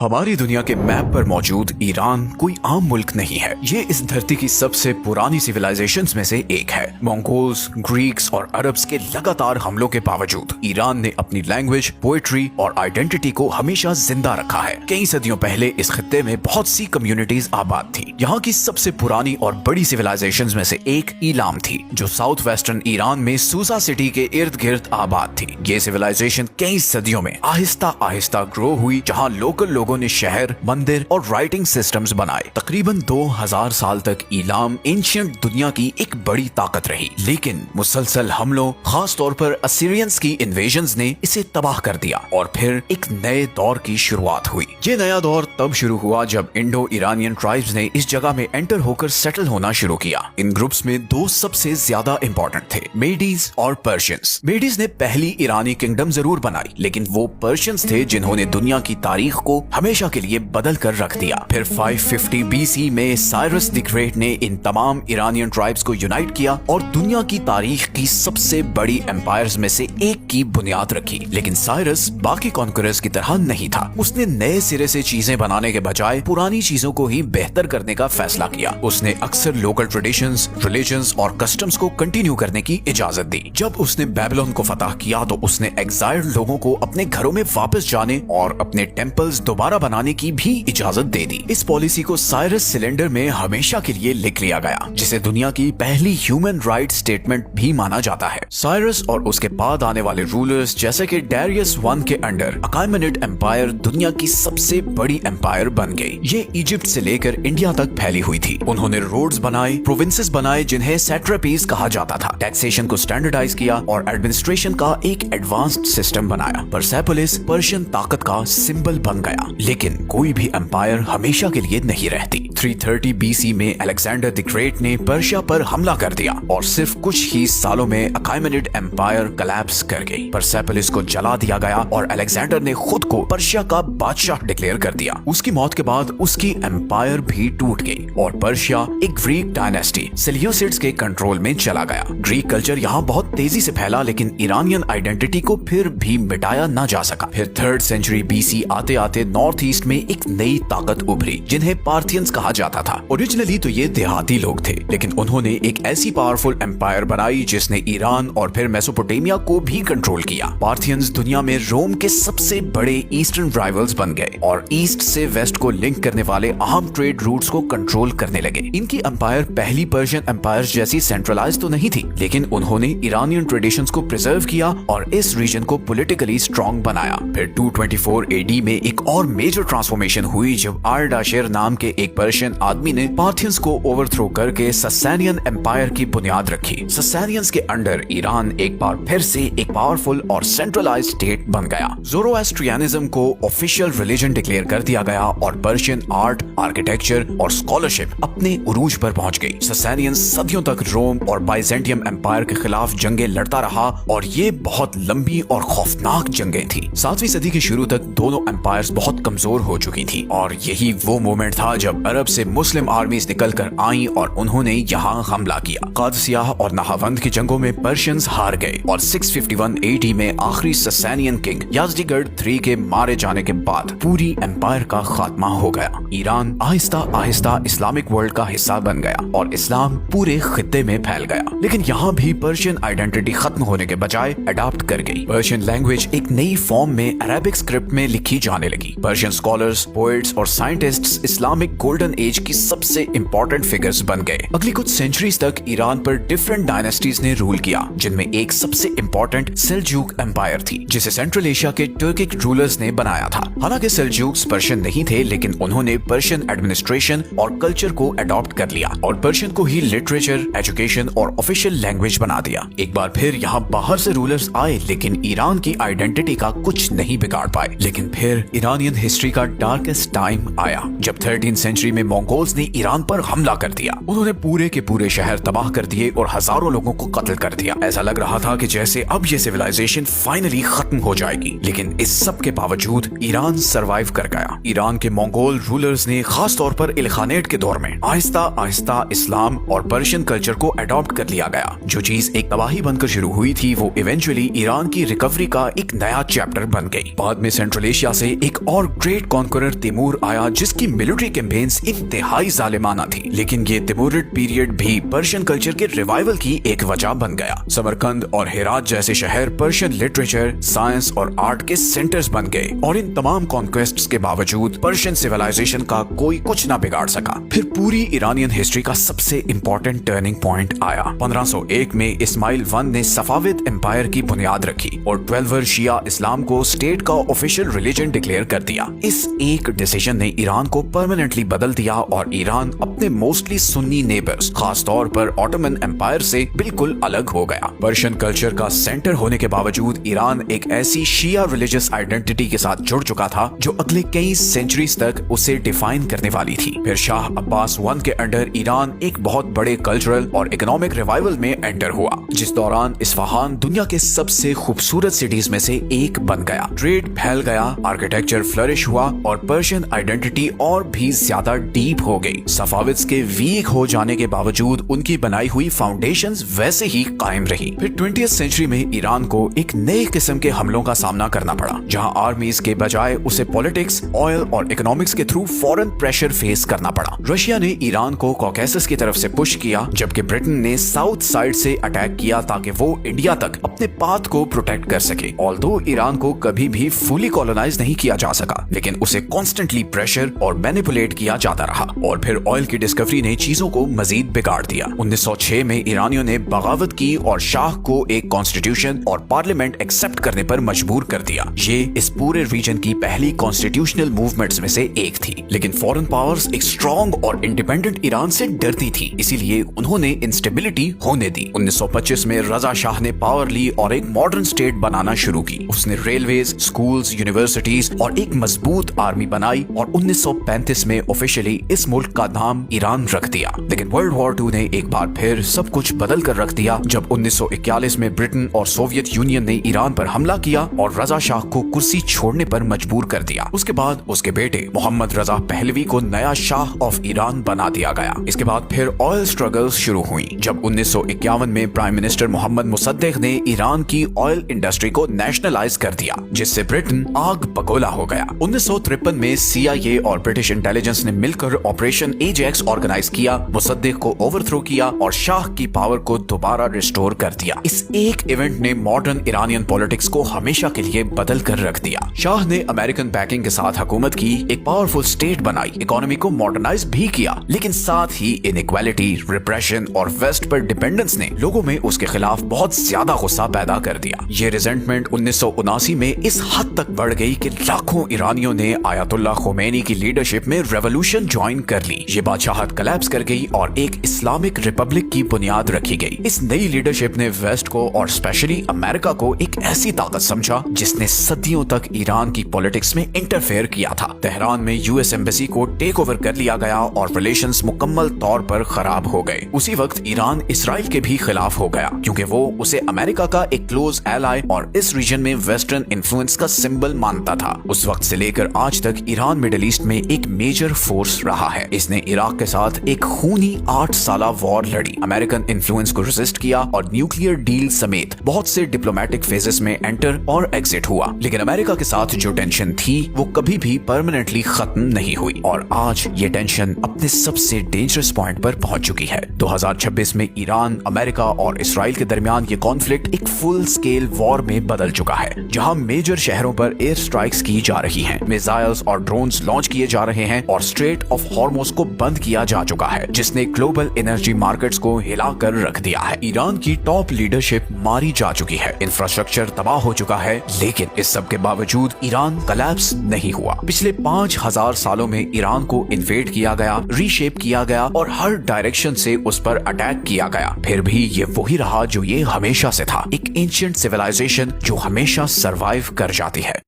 हमारी दुनिया के मैप पर मौजूद ईरान कोई आम मुल्क नहीं है। ये इस धरती की सबसे पुरानी सिविलाइजेशंस में से एक है। मंगोल्स, ग्रीक्स और अरब्स के लगातार हमलों के बावजूद ईरान ने अपनी लैंग्वेज, पोएट्री और आइडेंटिटी को हमेशा जिंदा रखा है। कई सदियों पहले इस खित्ते में बहुत सी कम्युनिटीज आबाद थी। यहाँ की सबसे पुरानी और बड़ी सिविलाइजेशंस में से एक ईलाम थी, जो साउथ वेस्टर्न ईरान में सूसा सिटी के इर्द गिर्द आबाद थी। ये सिविलाइजेशन कई सदियों में आहिस्ता आहिस्ता ग्रो हुई, जहाँ लोकल लोगों ने शहर, मंदिर और राइटिंग सिस्टम्स बनाए। तकरीबन 2000 साल तक ईलाम एंशिएंट दुनिया की एक बड़ी ताकत रही, लेकिन मुसलसल हमलों, खास तौर पर असीरियंस की इन्वेजन्स ने इसे तबाह कर दिया और फिर एक नए दौर की शुरुआत हुई। ये नया दौर तब शुरू हुआ जब इंडो ईरानियन ट्राइब्स ने इस जगह में एंटर होकर सेटल होना शुरू किया। इन ग्रुप्स में दो सबसे ज्यादा इंपॉर्टेंट थे, मेडीज और पर्शियंस। मेडीज ने पहली ईरानी किंगडम जरूर बनाई, लेकिन वो पर्शियंस थे जिन्होंने दुनिया की तारीख को हमेशा के लिए बदल कर रख दिया। फिर 550 BC में साइरस द ग्रेट ने इन तमाम ईरानियन ट्राइब्स को यूनाइट किया और दुनिया की तारीख की सबसे बड़ी एम्पायर्स में से एक की बुनियाद रखी। लेकिन साइरस बाकी कॉन्करर्स की तरह नहीं था। उसने नए सिरे से चीजें बनाने के बजाय पुरानी चीजों को ही बेहतर करने का फैसला किया। उसने अक्सर लोकल ट्रेडिशंस, रिलीजन्स और कस्टम्स को कंटिन्यू करने की इजाजत दी। जब उसने बेबीलोन को फतह किया तो उसने एग्जाइल्ड लोगों को अपने घरों में वापस जाने और अपने टेम्पल्स दोबारा बनाने की भी इजाजत दे दी। इस पॉलिसी को साइरस सिलेंडर में हमेशा के लिए लिख लिया गया, जिसे दुनिया की पहली ह्यूमन राइट स्टेटमेंट भी माना जाता है। साइरस और उसके बाद आने वाले रूलर्स जैसे कि डारियस I के अंडर अकायमेनिड एम्पायर दुनिया की सबसे बड़ी एम्पायर बन गई। ये इजिप्ट से लेकर इंडिया तक फैली हुई थी। उन्होंने रोड्स बनाए, प्रोविंसेस बनाए जिन्हें सैट्रपीज कहा जाता था, टैक्सेशन को स्टैंडर्डाइज किया और एडमिनिस्ट्रेशन का एक एडवांस्ड सिस्टम बनाया। परसेपोलिस पर्शियन ताकत का सिंबल बन गया। लेकिन कोई भी एम्पायर हमेशा के लिए नहीं रहती। 330 BC में अलेक्जेंडर द ग्रेट ने पर्शिया पर हमला कर दिया और सिर्फ कुछ ही सालों में अकायमेनिड एम्पायर कोलैप्स कर गई। परसेपोलिस को जला दिया गया और अलेक्जेंडर ने खुद को पर्शिया का बादशाह डिक्लेयर कर दिया। उसकी मौत के बाद उसकी एम्पायर भी टूट गई और पर्शिया एक ग्रीक डायनेस्टी सेल्यूसिड्स के कंट्रोल में चला गया। ग्रीक कल्चर यहाँ बहुत तेजी से फैला, लेकिन ईरानियन आइडेंटिटी को फिर भी मिटाया न जा सका। फिर 3rd सेंचुरी BC आते आते नॉर्थ ईस्ट में एक नई ताकत उभरी, जिन्हें पार्थियंस कहा जाता था। ओरिजिनली तो ये देहाती लोग थे, लेकिन उन्होंने एक ऐसी पावरफुल एम्पायर बनाई जिसने ईरान और फिर मेसोपोटामिया को भी कंट्रोल किया। पार्थियंस दुनिया में रोम के सबसे बड़े ईस्टर्न राइवल्स बन गए और ईस्ट से वेस्ट को लिंक करने वाले अहम ट्रेड रूट्स को कंट्रोल करने लगे। इनकी एम्पायर पहली पर्शियन एम्पायर जैसी सेंट्रलाइज तो नहीं थी, लेकिन उन्होंने ईरानियन ट्रेडिशंस को प्रिजर्व किया और इस रीजन को पॉलिटिकली स्ट्रॉन्ग बनाया। फिर 224 AD में एक और मेजर ट्रांसफॉर्मेशन हुई जब आर्डाशेर नाम के एक पर्शियन आदमी ने पार्थियंस को ओवरथ्रो करके ससानियन एम्पायर की बुनियाद रखी। ससानियंस के अंडर ईरान एक बार फिर से एक पावरफुल और सेंट्रलाइज्ड स्टेट बन गया। ज़ोरोएस्ट्रियनिज्म को ऑफिशियल रिलीजन डिक्लेयर कर दिया गया और पर्शियन आर्ट, आर्किटेक्चर और स्कॉलरशिप अपने उरूज पर पहुंच गई। ससानियंस सदियों तक रोम और बाइजेंटियम एम्पायर के खिलाफ जंगें लड़ता रहा और ये बहुत लंबी और खौफनाक जंगें थी। 7वीं सदी के शुरू तक दोनों एम्पायर्स बहुत कमजोर हो चुकी थी और यही वो मोमेंट था जब अरब से मुस्लिम आर्मीज निकल कर आईं और उन्होंने यहाँ हमला किया। कादसिया और नहावंद की जंगों में पर्शियंस हार गए और 651 AD में आखिरी ससानियन किंग याज़दिगर्द III के मारे जाने के बाद पूरी एम्पायर का खात्मा हो गया। Iran Aahista Aahista Islamic world का हिस्सा बन गया और इस्लाम पूरे खित्ते में फैल गया। लेकिन यहाँ भी पर्शियन आइडेंटिटी खत्म होने के बजाय अडॉप्ट कर गई। पर्शियन लैंग्वेज एक नई फॉर्म में अरेबिक स्क्रिप्ट में लिखी जाने लगी। पर्शियन स्कॉलर्स, पोएट्स और साइंटिस्ट्स इस्लामिक गोल्डन एज की सबसे इंपॉर्टेंट फिगर्स बन गए। अगली कुछ सेंचुरीज तक ईरान पर डिफरेंट डायनेस्टीज ने रूल किया, जिनमें एक सबसे इंपॉर्टेंट सेल्जूक एम्पायर थी, जिसे सेंट्रल एशिया के टर्किक रूलर्स ने बनाया था। हालांकि सेल्जूक्स पर्शियन नहीं थे, लेकिन उन्होंने पर्शियन एडमिनिस्ट्रेशन और कल्चर को अडॉप्ट कर लिया और पर्शियन को ही लिटरेचर, एजुकेशन और ऑफिशियल लैंग्वेज बना दिया। एक बार फिर यहाँ बाहर से रूलर्स आए, लेकिन ईरान की आइडेंटिटी का कुछ नहीं बिगाड़ पाए। लेकिन फिर ईरानियन हिस्ट्री का डार्केस्ट टाइम आया जब 13th सेंचुरी में मंगोल्स ने ईरान पर हमला कर दिया। उन्होंने पूरे के पूरे शहर तबाह कर दिए और हजारों लोगों को कत्ल कर दिया। ऐसा लग रहा था कि जैसे अब ये सिविलाइजेशन फाइनली खत्म हो जाएगी, लेकिन इस सब के बावजूद ईरान सरवाइव कर गया। ईरान के मंगोल रूलर्स ने खास तौर पर इल्खानेट के दौर में आहिस्ता आहिस्ता इस्लाम और पर्शियन कल्चर को अडॉप्ट कर लिया गया। जो चीज एक तबाही बनकर शुरू हुई थी, वो इवेंचुअली ईरान की रिकवरी का एक नया चैप्टर बन गई। बाद में सेंट्रल एशिया से एक और ग्रेट कॉन्करर तैमूर आया जिसकी मिलिट्री कैंपेन्स इंतहाई जालिमाना थी, लेकिन ये तैमूरिड पीरियड भी पर्शियन कल्चर के रिवाइवल की एक वजह बन गया। समरकंद और हेरात जैसे शहर पर्शियन लिटरेचर, साइंस और आर्ट के सेंटर्स बन गए और इन तमाम कॉन्क्वेस्ट्स के बावजूद पर्शियन सिविलाइजेशन का कोई कुछ ना बिगाड़ सका। फिर पूरी ईरानियन हिस्ट्री का सबसे इंपॉर्टेंट टर्निंग पॉइंट आया। 1501 में इस्माइल I ने सफाविद एम्पायर की बुनियाद रखी और 12वीं शिया इस्लाम को स्टेट का ऑफिशियल रिलीजन डिक्लेयर कर दिया। इस एक डिसीजन ने ईरान को परमानेंटली बदल दिया और ईरान अपने मोस्टली सुन्नी नेबर्स, खास तौर पर ऑटोमन एम्पायर से बिल्कुल अलग हो गया। पर्शियन कल्चर का सेंटर होने के बावजूद ईरान एक ऐसी शिया रिलीजियस आइडेंटिटी के साथ जुड़ चुका था जो अगले कई सेंचुरीज तक उसे डिफाइन करने वाली थी। फिर शाह अब्बास I के अंडर ईरान एक बहुत बड़े कल्चरल और इकोनॉमिक रिवाइवल में एंटर हुआ, जिस दौरान इस्फहान दुनिया के सबसे खूबसूरत सिटीज में से एक बन गया। ट्रेड फैल गया, आर्किटेक्चर फ्लरिश हुआ और पर्शियन आइडेंटिटी और भी ज्यादा डीप हो गई। सफाविद्स के वीक हो जाने के बावजूद उनकी बनाई हुई फाउंडेशंस वैसे ही कायम रही। फिर 20वीं सेंचुरी में ईरान को एक नए किस्म के हमलों का सामना करना पड़ा, जहां आर्मीज के बजाय उसे पॉलिटिक्स, ऑयल और इकोनॉमिक्स के थ्रू फॉरेन प्रेशर फेस करना पड़ा। रशिया ने ईरान को कॉकेसस की तरफ से पुश किया, जबकि ब्रिटेन ने साउथ साइड से अटैक किया ताकि वो इंडिया तक अपने पाथ को प्रोटेक्ट कर सके। ऑल्दो ईरान को कभी भी फुली कॉलोनाइज नहीं किया जा सका, लेकिन उसे कॉन्स्टेंटली प्रेशर और मैनिपुलेट किया जाता रहा। और फिर ऑयल की डिस्कवरी ने चीजों को मजीद बिगाड़ दिया। 1906 में ईरानियों ने बगावत की और शाह को एक कॉन्स्टिट्यूशन और पार्लियामेंट एक्सेप्ट करने पर मजबूर कर दिया। ये इस पूरे रीजन की पहली कॉन्स्टिट्यूशनल मूवमेंट्स में से एक थी, लेकिन फॉरेन पावर्स एक स्ट्रॉन्ग और इंडिपेंडेंट ईरान से डरती थी, इसीलिए उन्होंने इंस्टेबिलिटी होने दी। 1925 में रजा शाह ने पावर ली और एक मॉडर्न स्टेट बनाना शुरू की। उसने रेलवेज, स्कूल्स, यूनिवर्सिटीज और एक मजबूत आर्मी बनाई और 1935 में ऑफिशियली इस मुल्क का नाम ईरान रख दिया। लेकिन वर्ल्ड वॉर 2 ने एक बार फिर सब कुछ बदल कर रख दिया, जब 1941 में ब्रिटेन और सोवियत यूनियन ने ईरान पर हमला किया और रजा शाह को कुर्सी छोड़ने पर मजबूर कर दिया। उसके बाद उसके बेटे मोहम्मद रजा पहलवी को नया शाह ऑफ ईरान बना दिया गया। इसके बाद फिर ऑयल स्ट्रगल्स शुरू हुई, जब 1951 में प्राइम मिनिस्टर मोहम्मद मुसद्दिक ने ईरान की ऑयल इंडस्ट्री को नेशनलाइज कर दिया, जिससे ब्रिटेन आग बगोला हो गया। 1953 में CIA और ब्रिटिश इंटेलिजेंस ने मिलकर ऑपरेशन एजेक्स ऑर्गेनाइज किया, मुसद्दिक को ओवरथ्रो किया और शाह की पावर को दोबारा रिस्टोर कर दिया। इस एक इवेंट ने मॉडर्न ईरानियन पॉलिटिक्स को हमेशा के लिए बदल कर रख दिया। शाह ने अमेरिकन बैकिंग के साथ हुकूमत की, एक पावरफुल स्टेट बनाई, इकोनॉमी को मॉडर्नाइज भी किया, लेकिन साथ ही इनइक्वालिटी, रिप्रेशन और वेस्ट पर डिपेंडेंस ने लोगों में उसके खिलाफ बहुत ज्यादा गुस्सा पैदा कर दिया। ये रिजेंटमेंट 1979 में इस हद तक बढ़ गई कि लाखों ईरानियों ने आयतुल्लाह खोमेनी की लीडरशिप में रेवोल्यूशन ज्वाइन कर ली। ये बादशाहत कोलैप्स कर गई और एक इस्लामिक रिपब्लिक की बुनियाद रखी गई। इस नई लीडरशिप ने वेस्ट को और स्पेशली अमेरिका को एक ऐसी ताकत समझा जिसने सदियों तक ईरान की पॉलिटिक्स में इंटरफेयर किया था। तेहरान में US एम्बेसी को टेक ओवर कर लिया गया और रिलेशंस मुकम्मल तौर पर खराब हो गए। उसी वक्त ईरान इसराइल के भी खिलाफ हो गया, क्योंकि वो उसे अमेरिका का एक क्लोज एलाई और इस रीजन में वेस्टर्न इन्फ्लुएंस का सिंबल मानता था। उस वक्त से लेकर आज तक ईरान मिडिल ईस्ट में एक मेजर फोर्स रहा है। इसने इराक के साथ एक खूनी 8 साला वॉर लड़ी, अमेरिकन इन्फ्लुएंस को रेजिस्ट किया और न्यूक्लियर डील समेत बहुत से डिप्लोमेटिक फेजेस में एंटर और एग्जिट हुआ। लेकिन अमेरिका के साथ जो टेंशन थी वो कभी भी परमानेंटली खत्म नहीं हुई और आज ये टेंशन अपने सबसे डेंजरस पॉइंट पर पहुंच चुकी है। 2026 में ईरान, अमेरिका और इसराइल के दरमियान ये कॉन्फ्लिक्ट एक फुल स्केल वॉर में बदल चुका है, जहां मेजर शहरों पर एयर स्ट्राइक्स की जा रही हैं, मिसाइल्स और ड्रोन्स लॉन्च किए जा रहे हैं और स्ट्रेट ऑफ हॉर्मुज को बंद किया जा चुका है, जिसने ग्लोबल एनर्जी मार्केट्स को हिलाकर रख दिया है। ईरान की टॉप लीडरशिप मारी जा चुकी है, इंफ्रास्ट्रक्चर तबाह हो चुका है, लेकिन इस सब के बावजूद ईरान कोलैप्स नहीं हुआ। पिछले 5000 सालों में ईरान को इन्वेड किया गया, रीशेप किया गया और हर डायरेक्शन से उस पर अटैक किया गया, फिर भी ये वही रहा जो ये हमेशा से था, एक एंशिएंट सिविलाइजेशन जो हमेशा सरवाइव कर जाती है।